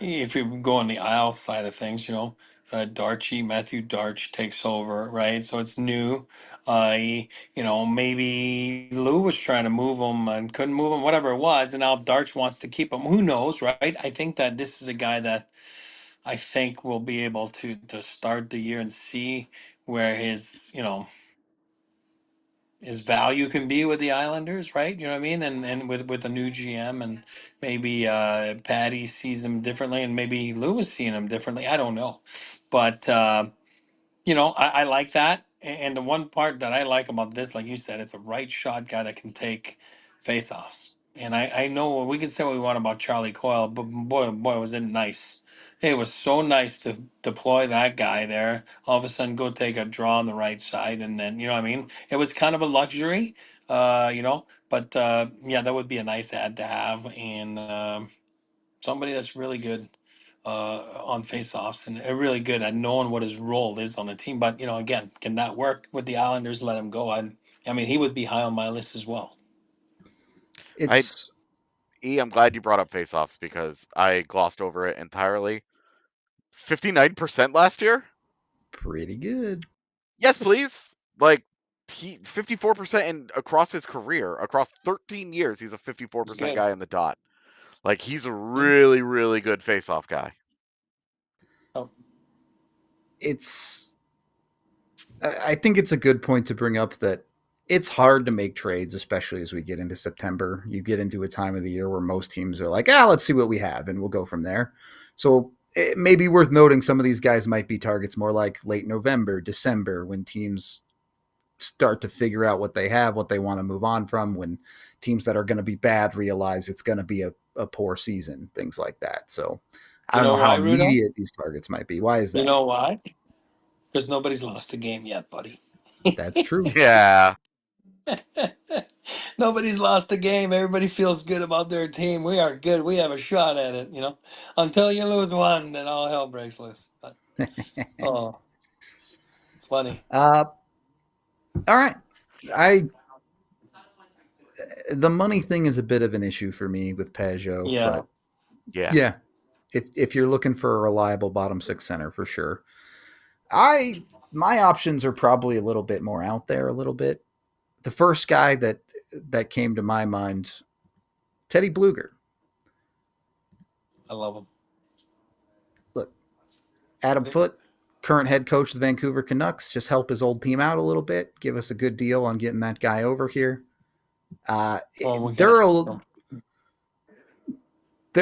if you go on the aisle side of things, Matthew Darch takes over, right? So it's new. Maybe Lou was trying to move him and couldn't move him, whatever it was. And now if Darch wants to keep him, who knows, right? I think that this is a guy that I think will be able to start the year and see where his value can be with the Islanders, right? You know what I mean? And with a new GM, and maybe Patty sees him differently, and maybe Lou is seeing him differently. I don't know, but I like that. And the one part that I like about this, like you said, it's a right shot guy that can take faceoffs. And I know we can say what we want about Charlie Coyle, but boy, oh boy, was it nice. It was so nice to deploy that guy there. All of a sudden, go take a draw on the right side, and then you know what I mean. It was kind of a luxury, But yeah, that would be a nice ad to have, and somebody that's really good on faceoffs and really good at knowing what his role is on the team. But again, can that work with the Islanders? Let him go. I mean, he would be high on my list as well. It's I'm glad you brought up faceoffs because I glossed over it entirely. 59% last year? pretty good. Yes, please. Like 54% across his career, across 13 years, he's a 54% guy in the dot. Like he's a really, really good faceoff guy. Oh. I think it's a good point to bring up that it's hard to make trades, especially as we get into September. You get into a time of the year where most teams are like, let's see what we have, and we'll go from there. So it may be worth noting some of these guys might be targets more like late November, December, when teams start to figure out what they have, what they want to move on from, when teams that are going to be bad realize it's going to be a poor season, things like that. So I don't know how why, Rudo? immediate these targets might be. Why is that? You know why? Because nobody's lost a game yet, buddy. That's true. Yeah. Nobody's lost a game. Everybody feels good about their team. We are good. We have a shot at it, Until you lose one, then all hell breaks loose. But, oh, it's funny. All right. The money thing is a bit of an issue for me with Peugeot, Yeah. but yeah, if you're looking for a reliable bottom six center, for sure. My options are probably a little bit more out there, a little bit. The first guy that came to my mind, Teddy Bluger. I love him. Look, Adam Foote, current head coach of the Vancouver Canucks, just help his old team out a little bit, give us a good deal on getting that guy over here. There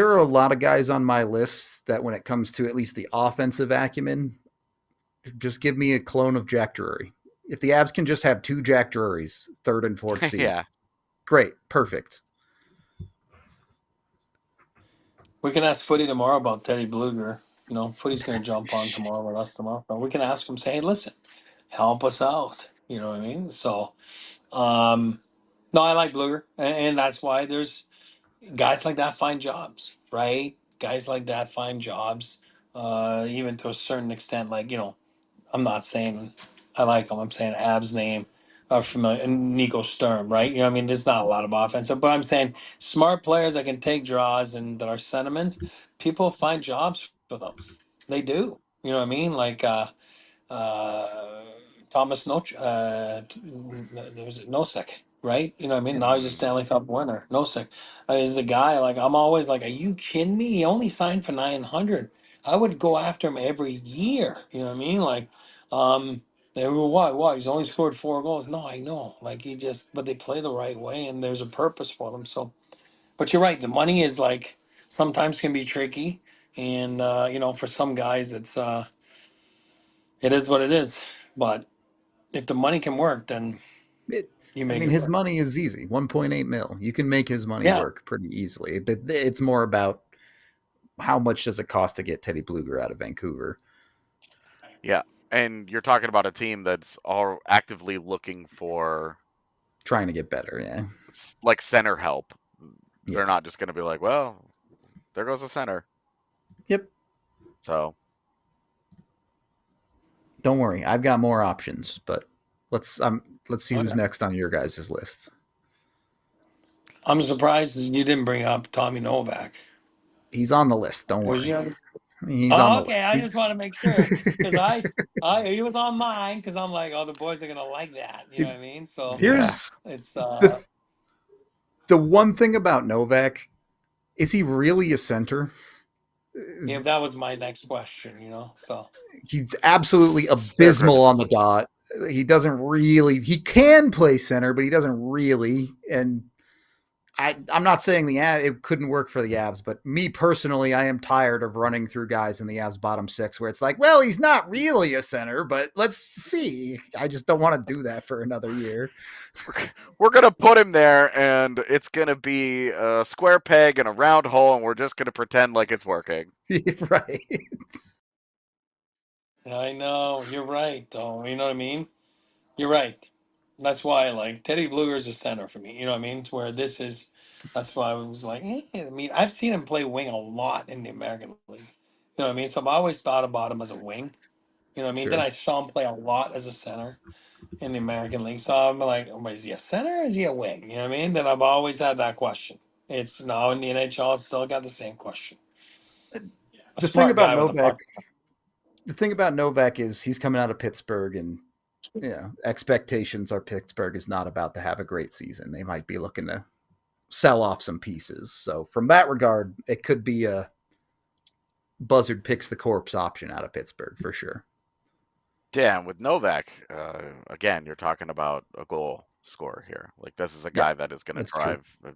are a lot of guys on my list that when it comes to at least the offensive acumen, just give me a clone of Jack Drury. If the Avs can just have two Jack Drurys, third and fourth seed, Yeah. Great, perfect. We can ask Footy tomorrow about Teddy Bluger. Footy's going to jump on tomorrow with us tomorrow. But we can ask him, say, hey, listen, help us out. You know what I mean? So, no, I like Bluger. And that's why there's guys like that find jobs, right? Guys like that find jobs, even to a certain extent. Like, I'm not saying I like him. I'm saying Av's name from Nico Sturm, right? You know what I mean? There's not a lot of offensive, but I'm saying smart players that can take draws and that are sentiment, people find jobs for them. They do. You know what I mean? Like uh, Thomas was it Nosek, right? You know what I mean? Now he's a Stanley Cup winner. Nosek is the guy. Like I'm always like, are you kidding me? He only signed for 900. I would go after him every year. You know what I mean? Like, they were why? He's only scored 4 goals. No, I know. Like but they play the right way, and there's a purpose for them. So, but you're right. The money is like sometimes can be tricky, and for some guys, it is what it is. But if the money can work, then you make it his work. money is easy, 1.8 mil. You can make his money Yeah. work pretty easily. It's more about how much does it cost to get Teddy Bluger out of Vancouver. Yeah, and you're talking about a team that's all actively looking for Trying to get better. Yeah. like center help. Yeah. They're not just going to be like, well, there goes the center. Yep. So Don't worry, I've got more options, but let's see who's next on your guys' list. I'm surprised you didn't bring up Tommy Novak. He's on the list. Don't Was worry. you? He's on Oh, the okay. I list. just want to make sure because he was on mine because I'm like, oh, the boys are gonna like that. You know what I mean? So yeah, Here's it's the one thing about Novak. Is he really a center? yeah. That was my next question. So He's absolutely fair abysmal on the criticism. dot. He doesn't really. He can play center, but he doesn't really. And I'm not saying it couldn't work for the Avs, but me personally, I am tired of running through guys in the Avs bottom six where it's like, well, he's not really a center, but let's see. I just don't want to do that for another year. We're going to put him there, and it's going to be a square peg and a round hole, and we're just going to pretend like it's working. Right. I know you're right, though. You know what I mean? You're right. That's why, like, Teddy Bluger is a center for me. You know what I mean? It's where this is. That's why I was like, I mean, I've seen him play wing a lot in the American League. You know what I mean? So I've always thought about him as a wing. You know what I mean? Then Sure. I saw him play a lot as a center in the American League. So I'm like, oh, is he a center or is he a wing? You know what I mean? Then I've always had that question. It's now in the NHL, it's still got the same question. A The thing smart about guy with a Novak, puck. is he's coming out of Pittsburgh, and expectations are Pittsburgh is not about to have a great season. They might be looking to sell off some pieces. So from that regard, it could be a Buzzard picks the corpse option out of Pittsburgh for sure. Yeah, and with Novak, again, you're talking about a goal scorer here. Like this is a guy that is going to drive. True.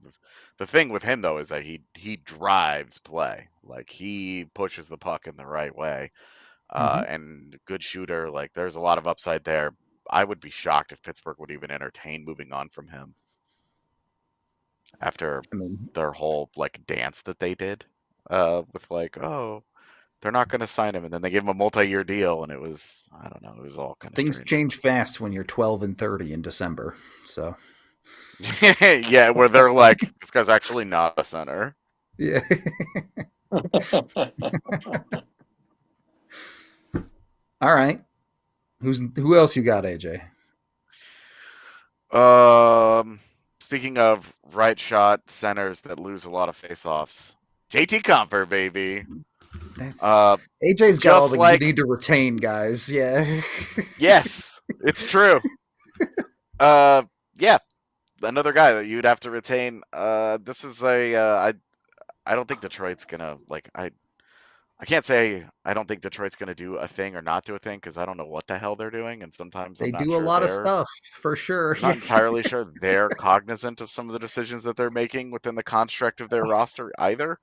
The thing with him though is that he drives play. Like he pushes the puck in the right way, and good shooter. Like there's a lot of upside there. I would be shocked if Pittsburgh would even entertain moving on from him after their whole like dance that they did, with like, oh, they're not going to sign him, and then they gave him a multi-year deal, and it was, I don't know, it was all kind of things strange. change fast when you're 12 and 30 in December. So yeah, where they're like, this guy's actually not a center. Yeah. All right. Who else you got, AJ? Speaking of right shot centers that lose a lot of faceoffs, JT Compher, baby. AJ's got all the you need to retain guys. Yeah. Yes, it's true. Yeah, another guy that you'd have to retain. This is I don't think Detroit's gonna like I can't say I don't think Detroit's going to do a thing or not do a thing because I don't know what the hell they're doing, and sometimes they I'm not do sure a lot of stuff for sure. I'm not entirely sure they're cognizant of some of the decisions that they're making within the construct of their roster either.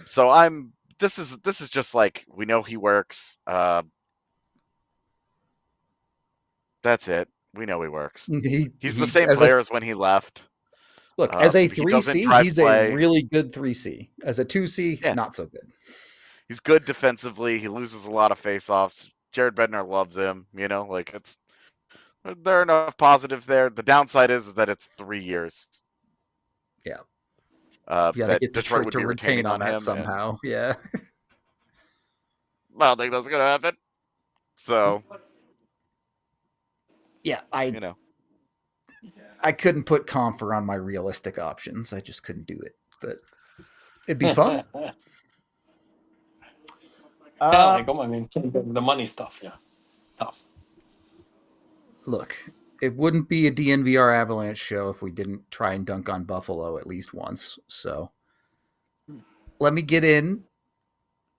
So this is just like we know he works. That's it. We know he works. He's the same player as when he left. Look, as a 3C, he's a really good 3C. As a 2C, not so good. He's good defensively. He loses a lot of faceoffs. Jared Bednar loves him. You know, like there are enough positives there. The downside is that it's 3 years. Yeah. That Detroit would be retaining on him somehow. Yeah. I don't think that's gonna happen. So. Yeah, I couldn't put Compher on my realistic options. I just couldn't do it, but it'd be fun. I mean, the money stuff, yeah, tough. Look, it wouldn't be a DNVR Avalanche show if we didn't try and dunk on Buffalo at least once. So let me get in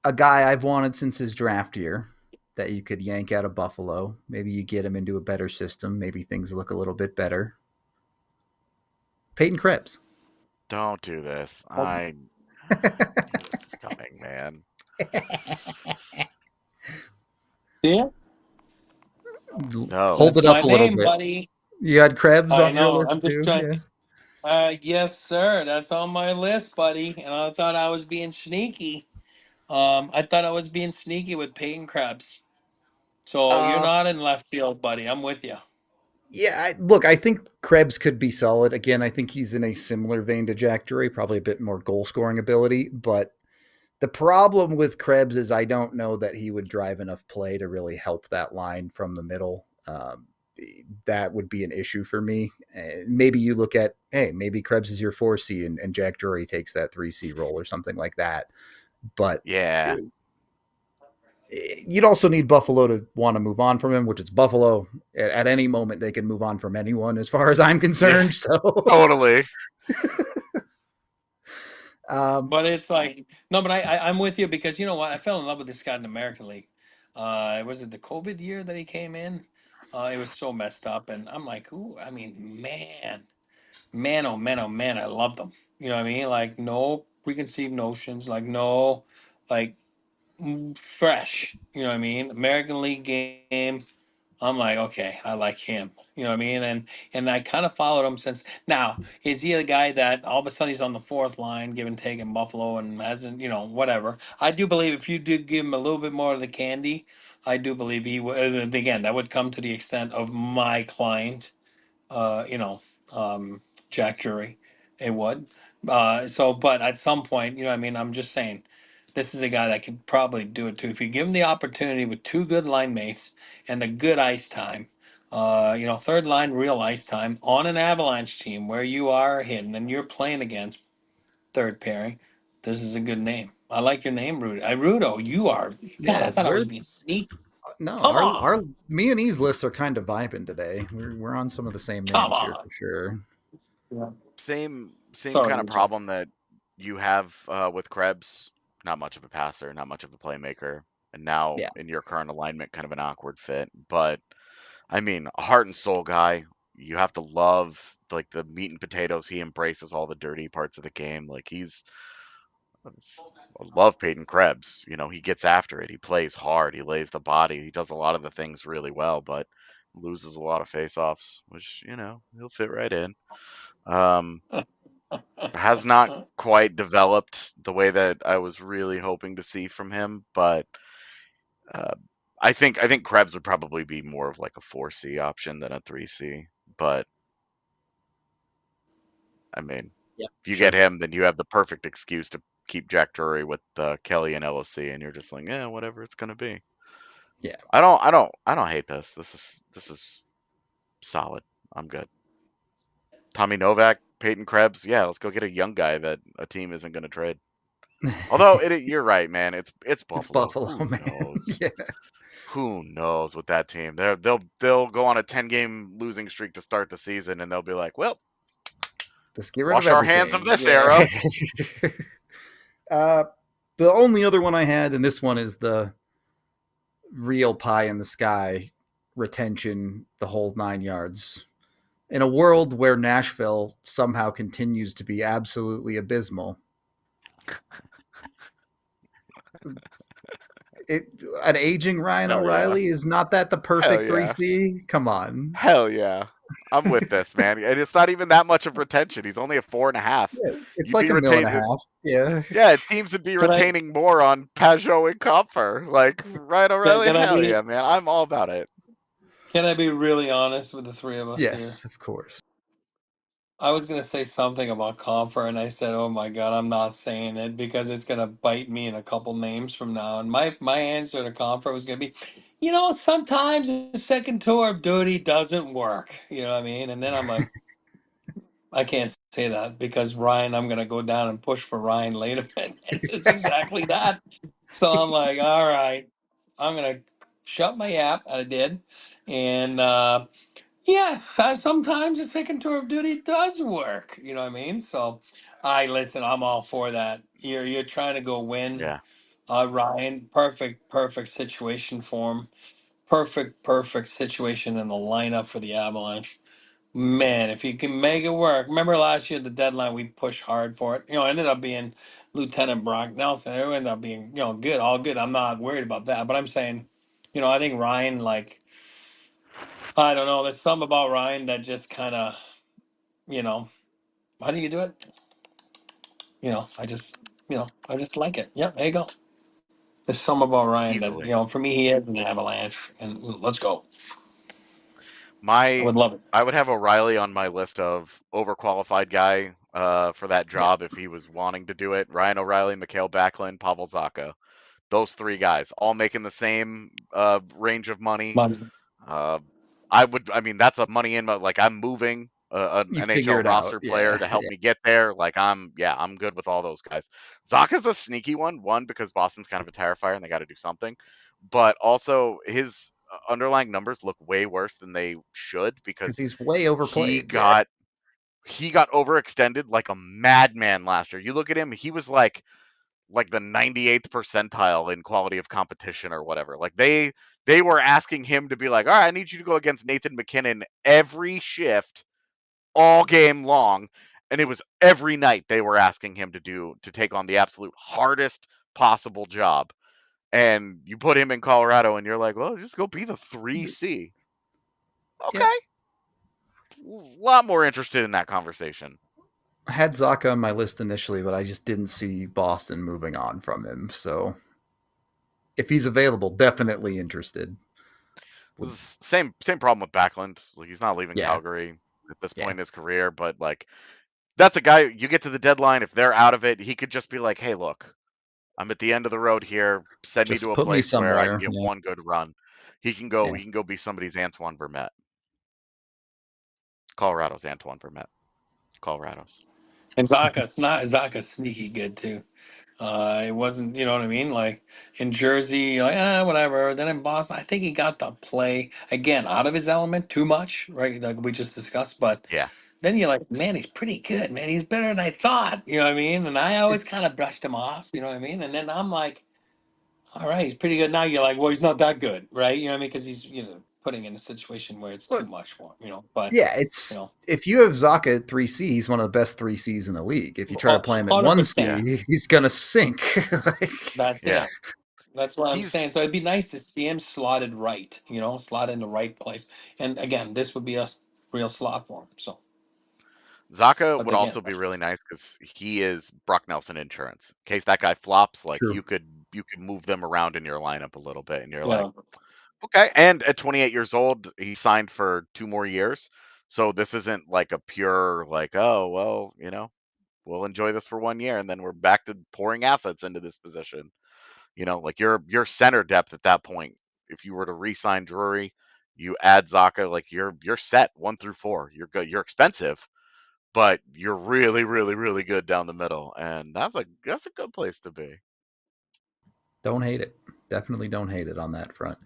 a guy I've wanted since his draft year that you could yank out of Buffalo. Maybe you get him into a better system. Maybe things look a little bit better. Peyton Krebs. Don't do this. I knew this was coming, man. Yeah. No. Hold it up a little bit, buddy. You had Krebs on your list too. Trying. Yeah. Yes, sir. That's on my list, buddy. And I thought I was being sneaky. I thought I was being sneaky with Peyton Krebs. So you're Uh, not in left field, buddy. I'm with you. yeah, look, I think Krebs could be solid. Again, I think he's in a similar vein to Jack Drury, probably a bit more goal scoring ability. But the problem with Krebs is I don't know that he would drive enough play to really help that line from the middle. That would be an issue for me. Maybe you look at, hey, maybe Krebs is your 4C and Jack Drury takes that 3C role or something like that. But Yeah. you'd also need Buffalo to want to move on from him, which is Buffalo. At any moment, they can move on from anyone, as far as I'm concerned. Yeah, So, totally. But it's like no, but I'm with you because you know what? I fell in love with this guy in the American League. Was it the COVID year that he came in? It was so messed up, and I'm like, ooh, I mean, man, oh man, oh man, I loved him. You know what I mean? Like no preconceived notions, like no, like fresh. You know what I mean? American League game. I'm like, okay, I like him. You know what I mean? And I kind of followed him since. Now, is he a guy that all of a sudden he's on the fourth line, give and take in Buffalo, and hasn't, whatever? I do believe if you do give him a little bit more of the candy, I do believe he would. Again, that would come to the extent of my client, uh, you know, Jack Jury, it would. But at some point, you know, what I mean, I'm just saying, this is a guy that could probably do it too. If you give him the opportunity with two good line mates and a good ice time, third line real ice time on an Avalanche team where you are hidden and you're playing against third pairing, this is a good name. I like your name, Rudo. Rudo, you are. God, I yeah, thought I was being sneaky. no, Come our on, me and E's lists are kind of vibing today. We're on some of the same come names here on. for sure. Yeah. Same Sorry, kind of AJ. problem that you have with Krebs. Not much of a passer, not much of a playmaker, and now Yeah, in your current alignment, kind of an awkward fit. But I mean, a heart and soul guy. You have to love like the meat and potatoes. He embraces all the dirty parts of the game. Like I love Peyton Krebs. You know, he gets after it. He plays hard. He lays the body. He does a lot of the things really well, but loses a lot of faceoffs, which he'll fit right in. Um, has not quite developed the way that I was really hoping to see from him, but uh, I think Krebs would probably be more of like a 4C option than a 3C. But I mean, yeah, if you get sure. him, then you have the perfect excuse to keep Jack Drury with Kelly and LOC, and you're just like, yeah, whatever it's gonna be. Yeah. I don't hate this. This is solid. I'm good. Tommy Novak, Peyton Krebs, yeah, let's go get a young guy that a team isn't gonna trade. Although you're right, man. It's It's Buffalo. Buffalo, Who man. knows? Yeah, Who knows with that team? They'll go on a 10-game losing streak to start the season, and they'll be like, well, just get rid of wash our hands of everything. this Yeah. era. uh, the only other one I had, and this one is the real pie in the sky retention, the whole 9 yards. In a world where Nashville somehow continues to be absolutely abysmal, it an aging Ryan Hell yeah. O'Reilly is not that the Hell perfect yeah. 3C? Come on. Hell yeah. I'm with this, man. And it's not even that much of retention. He's only a 4.5. Yeah, it's You'd like be a mill and a retaining. half. Yeah. Yeah, teams would be Can I retaining more on Pajot and Kopfer. Like Ryan can, O'Reilly, can I hell be yeah, man. I'm all about it. can I be really honest with the three of us here? Yes, of course. I was gonna say something about Comfer, and I said, "Oh my God, I'm not saying it because it's gonna bite me in a couple names from now." And my answer to Comfer was gonna be, sometimes the second tour of duty doesn't work. You know what I mean? And then I'm like, I can't say that because Ryan, I'm gonna go down and push for Ryan later, and it's exactly that. So I'm like, all right, I'm gonna shut my app, and I did, and. Yeah, sometimes the second tour of duty does work. You know what I mean? So, I listen. I'm all for that. You're trying to go win, Yeah. Ryan. Perfect situation for him. Perfect situation in the lineup for the Avalanche. Man, if you can make it work. Remember last year the deadline we pushed hard for it. Ended up being Lieutenant Brock Nelson. It ended up being good, all good. I'm not worried about that. But I'm saying, I think Ryan like. I don't know. There's something about Ryan that just kind of, you know, how do you do it? I just like it. Yep, there you go. There's some about Ryan that, easily. for me, he is an Avalanche, and let's go. I My would love it. I would have O'Reilly on my list of overqualified guy for that Yeah. job if he was wanting to do it. Ryan O'Reilly, Mikhail Backlund, Pavel Zacha. Those three guys, all making the same range of money. Uh, I mean, that's a money in. Like, I'm moving an You figure NHL it out. roster player Yeah. to help me get there. Like, I'm good with all those guys. Zacha's a sneaky one because Boston's kind of a tire fire and they got to do something. But also, his underlying numbers look way worse than they should Because because he's way he overplayed. got overextended like a madman last year. You look at him; he was like the 98th percentile in quality of competition or whatever. Like they were asking him to be like, all right, I need you to go against Nathan McKinnon every shift, all game long. And it was every night they were asking him to take on the absolute hardest possible job. And you put him in Colorado and you're like, well, just go be the 3C. Okay. Yeah. A lot more interested in that conversation. I had Zacha on my list initially, but I just didn't see Boston moving on from him. So if he's available, definitely interested. Same problem with Backlund. Like, he's not leaving Yeah. Calgary at this point in his career, but like that's a guy you get to the deadline. If they're out of it, he could just be like, hey, look, I'm at the end of the road here. Send me Just to a put me place where I can somewhere. get Yeah. one good run. He can go. Yeah. He can go be somebody's Antoine Vermette. Colorado's Antoine Vermette. Colorado's. And Zacha's sneaky good too. It wasn't, you know what I mean? Like in Jersey, like whatever. Then in Boston, I think he got to play again out of his element too much, right? Like we just discussed. But Yeah. then you're like, man, he's pretty good, man. He's better than I thought. You know what I mean? And I always It's kind of brushed him off. You know what I mean? And then I'm like, all right, he's pretty good. Now you're like, well, he's not that good, right? You know what I mean? Because he's putting in a situation where it's too look, much for him. But yeah, it's if you have Zacha at 3C, he's one of the best 3Cs in the league. If you try to play him at 1C, he's gonna sink. That's Yeah. it. That's what I'm saying. So it'd be nice to see him slotted right, slot in the right place. And again, this would be a real slot for him. So, Zacha but would again, also be really nice because he is Brock Nelson insurance. In case that guy flops, like True. you could move them around in your lineup a little bit, and you're yeah. like, okay. And at 28 years old, he signed for 2 more years. So this isn't like a pure like, oh well, we'll enjoy this for 1 year and then we're back to pouring assets into this position. Like your center depth at that point. If you were to re-sign Drury, you add Zacha, like you're set 1 through 4. You're good. You're expensive, but you're really, really, really good down the middle, and that's a good place to be. Don't hate it. Definitely don't hate it on that front.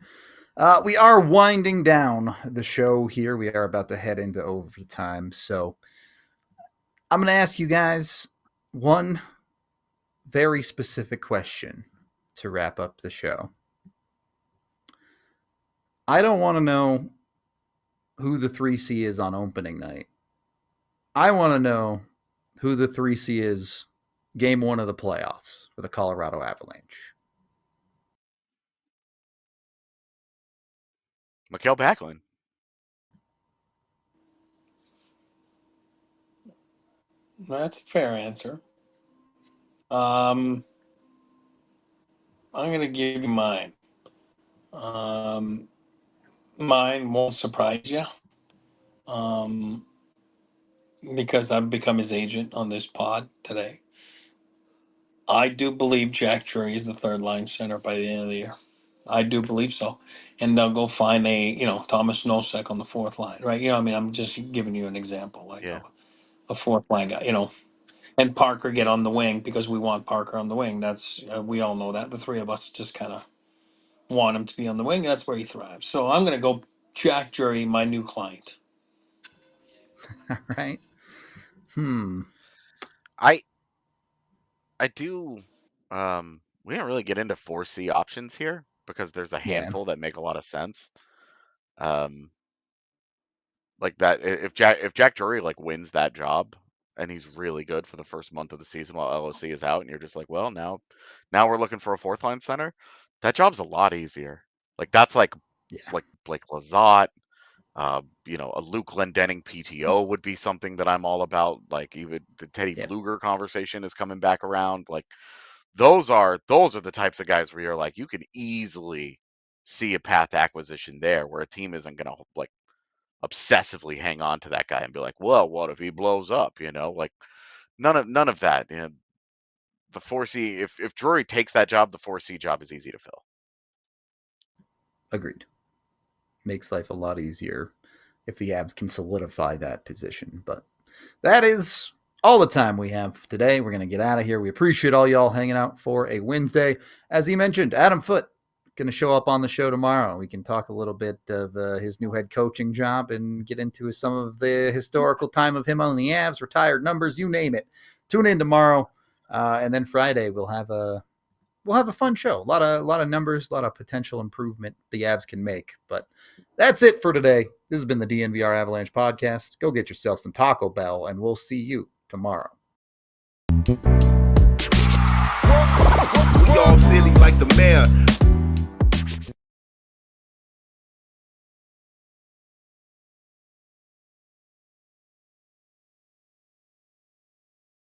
We are winding down the show here. We are about to head into overtime. So I'm going to ask you guys one very specific question to wrap up the show. I don't want to know who the 3C is on opening night. I want to know who the 3C is game 1 of the playoffs for the Colorado Avalanche. Mikhail Backlund. That's a fair answer. I'm going to give you mine. Mine won't surprise you. Because I've become his agent on this pod today. I do believe Jack Drury is the third line center by the end of the year. I do believe so. And they'll go find Thomas Nosek on the fourth line, right? I'm just giving you an example, like a fourth line guy, and Parker get on the wing because we want Parker on the wing. That's, we all know that. The three of us just kind of want him to be on the wing. That's where he thrives. So I'm going to go Jack Drury, my new client. All right. I do. We don't really get into 4C options here because there's a handful that make a lot of sense. Like that, if Jack Drury like wins that job and he's really good for the first month of the season while LOC is out, and you're just like, well, now we're looking for a fourth line center. That job's a lot easier. Like that's like Blake Lizotte. A Luke Glendening PTO would be something that I'm all about. Like even the Teddy Bluger conversation is coming back around. Like those are the types of guys where you're like, you can easily see a path acquisition there where a team isn't going to like obsessively hang on to that guy and be like, well, what if he blows up? Like none of that. The 4C, if Drury takes that job, the 4C job is easy to fill. Agreed. Makes life a lot easier if the Avs can solidify that position. But that is all the time we have today. We're going to get out of here. We appreciate all y'all hanging out for a Wednesday. As he mentioned, Adam Foote going to show up on the show tomorrow. We can talk a little bit of his new head coaching job and get into some of the historical time of him on the Avs, retired numbers, you name it. Tune in tomorrow. And then Friday we'll have a fun show. A lot of numbers, a lot of potential improvement the Avs can make. But that's it for today. This has been the DNVR Avalanche Podcast. Go get yourself some Taco Bell, and we'll see you tomorrow. We all silly like the mayor.